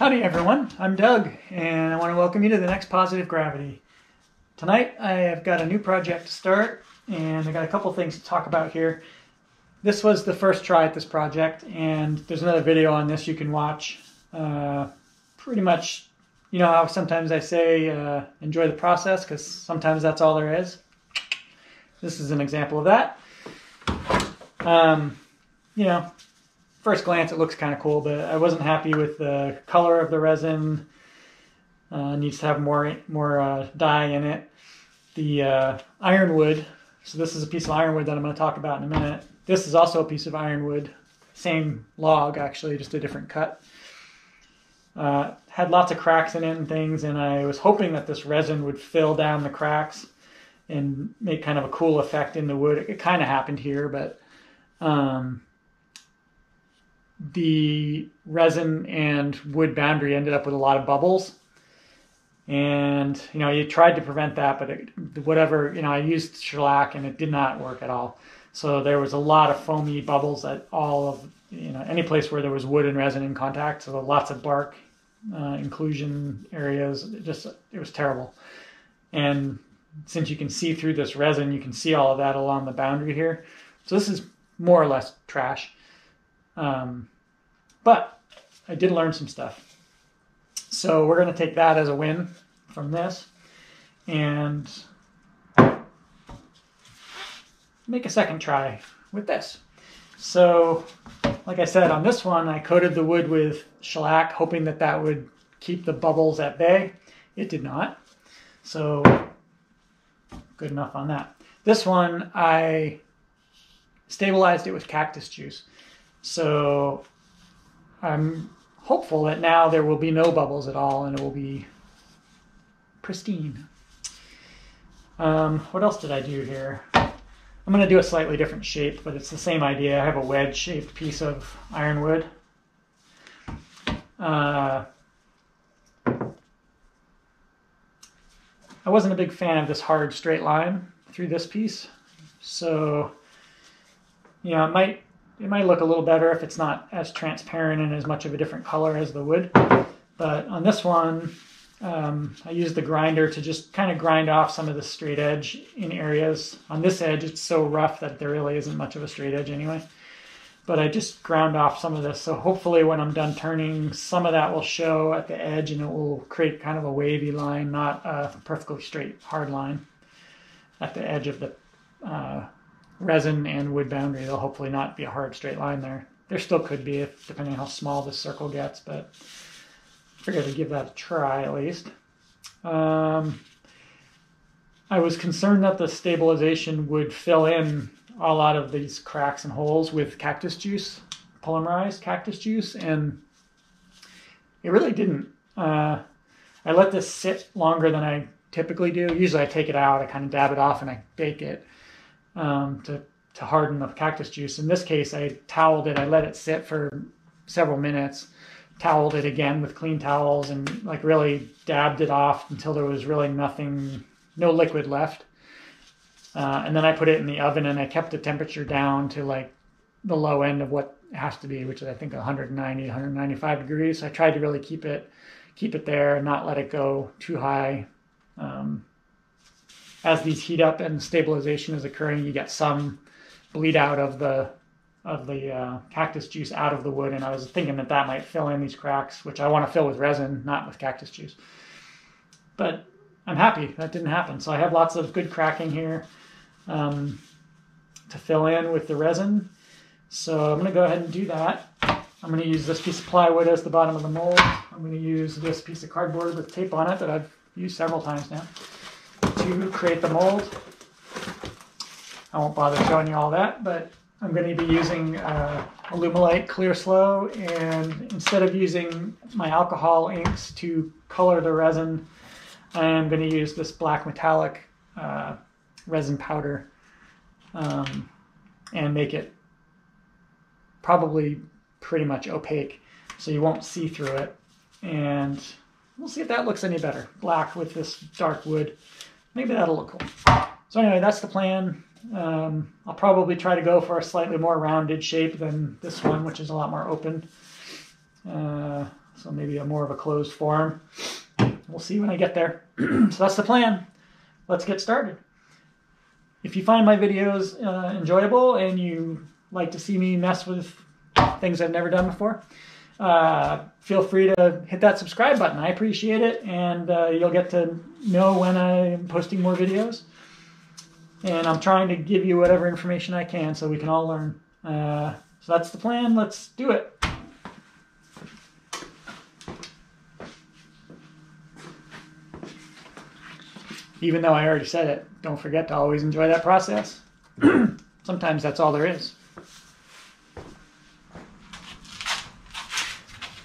Howdy everyone, I'm Doug, and I want to welcome you to the next Positive Gravity. Tonight I have got a new project to start, and I got a couple things to talk about here. This was the first try at this project, and there's another video on this you can watch. Pretty much, you know how sometimes I say enjoy the process, because sometimes that's all there is. This is an example of that. You know, first glance it looks kind of cool, but I wasn't happy with the color of the resin. Needs to have more dye in it. The ironwood, so this is a piece of ironwood that I'm going to talk about in a minute. This is also a piece of ironwood, same log actually, just a different cut. Had lots of cracks in it and things, and I was hoping that this resin would fill down the cracks and make kind of a cool effect in the wood. It kind of happened here, but the resin and wood boundary ended up with a lot of bubbles, and you know, you tried to prevent that, but I used shellac and it did not work at all. So there was a lot of foamy bubbles at all of, any place where there was wood and resin in contact. So lots of bark inclusion areas. It was terrible. And since you can see through this resin, you can see all of that along the boundary here. So this is more or less trash. But I did learn some stuff. So we're going to take that as a win from this and make a second try with this. So, like I said, on this one, I coated the wood with shellac, hoping that that would keep the bubbles at bay. It did not. So, good enough on that. This one, I stabilized it with cactus juice. So, I'm hopeful that now there will be no bubbles at all and it will be pristine. What else did I do here? I'm going to do a slightly different shape, but it's the same idea. I have a wedge-shaped piece of ironwood. I wasn't a big fan of this hard straight line through this piece, so it might look a little better if it's not as transparent and as much of a different color as the wood. But on this one, I used the grinder to just kind of grind off some of the straight edge in areas. On this edge, it's so rough that there really isn't much of a straight edge anyway. But I just ground off some of this. So hopefully when I'm done turning, some of that will show at the edge and it will create kind of a wavy line, not a perfectly straight hard line at the edge of the resin and wood boundary. There'll hopefully not be a hard straight line there. There still could be, depending on how small this circle gets, but I figured I'd give that a try at least. I was concerned that the stabilization would fill in a lot of these cracks and holes with cactus juice, polymerized cactus juice, and it really didn't. I let this sit longer than I typically do. Usually I take it out, I kind of dab it off, and I bake it to harden the cactus juice. In this case, I toweled it. I let it sit for several minutes, toweled it again with clean towels, and really dabbed it off until there was really no liquid left. And then I put it in the oven, and I kept the temperature down to the low end of what it has to be, which is I think 190, 195 degrees. So I tried to really keep it there and not let it go too high. As these heat up and stabilization is occurring, you get some bleed out of the cactus juice out of the wood, and I was thinking that might fill in these cracks, which I want to fill with resin, not with cactus juice. But I'm happy that didn't happen. So I have lots of good cracking here to fill in with the resin. So I'm going to go ahead and do that. I'm going to use this piece of plywood as the bottom of the mold. I'm going to use this piece of cardboard with tape on it that I've used several times now to create the mold. I won't bother showing you all that, but I'm going to be using Alumilite Clear Slow, and instead of using my alcohol inks to color the resin, I am going to use this black metallic resin powder and make it probably pretty much opaque, so you won't see through it. And we'll see if that looks any better. Black with this dark wood. Maybe that'll look cool. So anyway, that's the plan. I'll probably try to go for a slightly more rounded shape than this one, which is a lot more open. So maybe a more of a closed form. We'll see when I get there. So that's the plan. Let's get started. If you find my videos enjoyable and you like to see me mess with things I've never done before, feel free to hit that subscribe button. I appreciate it, and you'll get to know when I'm posting more videos. And I'm trying to give you whatever information I can so we can all learn. So that's the plan. Let's do it. Even though I already said it, don't forget to always enjoy that process. Sometimes that's all there is.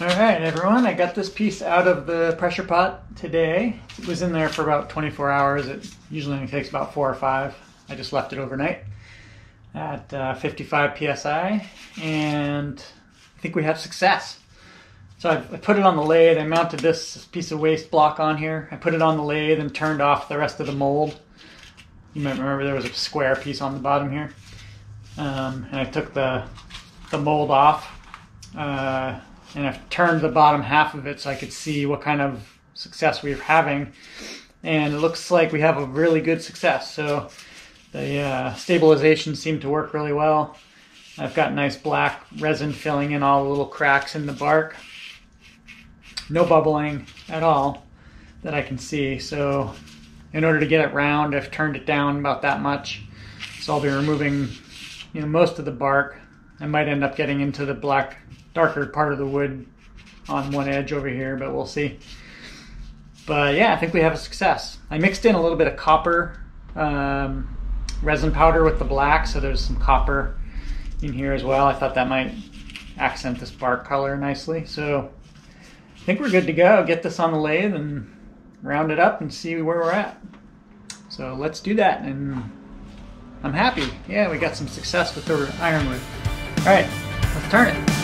All right, everyone, I got this piece out of the pressure pot today. It was in there for about 24 hours. It usually only takes about 4 or 5. I just left it overnight at 55 psi, and I think we have success. So I put it on the lathe. I mounted this piece of waste block on here. I put it on the lathe and turned off the rest of the mold. You might remember there was a square piece on the bottom here. And I took the mold off. And I've turned the bottom half of it so I could see what kind of success we were having. And it looks like we have a really good success. So the stabilization seemed to work really well. I've got nice black resin filling in all the little cracks in the bark. No bubbling at all that I can see. So in order to get it round, I've turned it down about that much. So I'll be removing, most of the bark. I might end up getting into the black, darker part of the wood on one edge over here, but we'll see. But yeah, I think we have a success. I mixed in a little bit of copper resin powder with the black, so there's some copper in here as well. I thought that might accent this bark color nicely. So I think we're good to go. Get this on the lathe and round it up and see where we're at. So let's do that, and I'm happy. Yeah, we got some success with the ironwood. All right, let's turn it.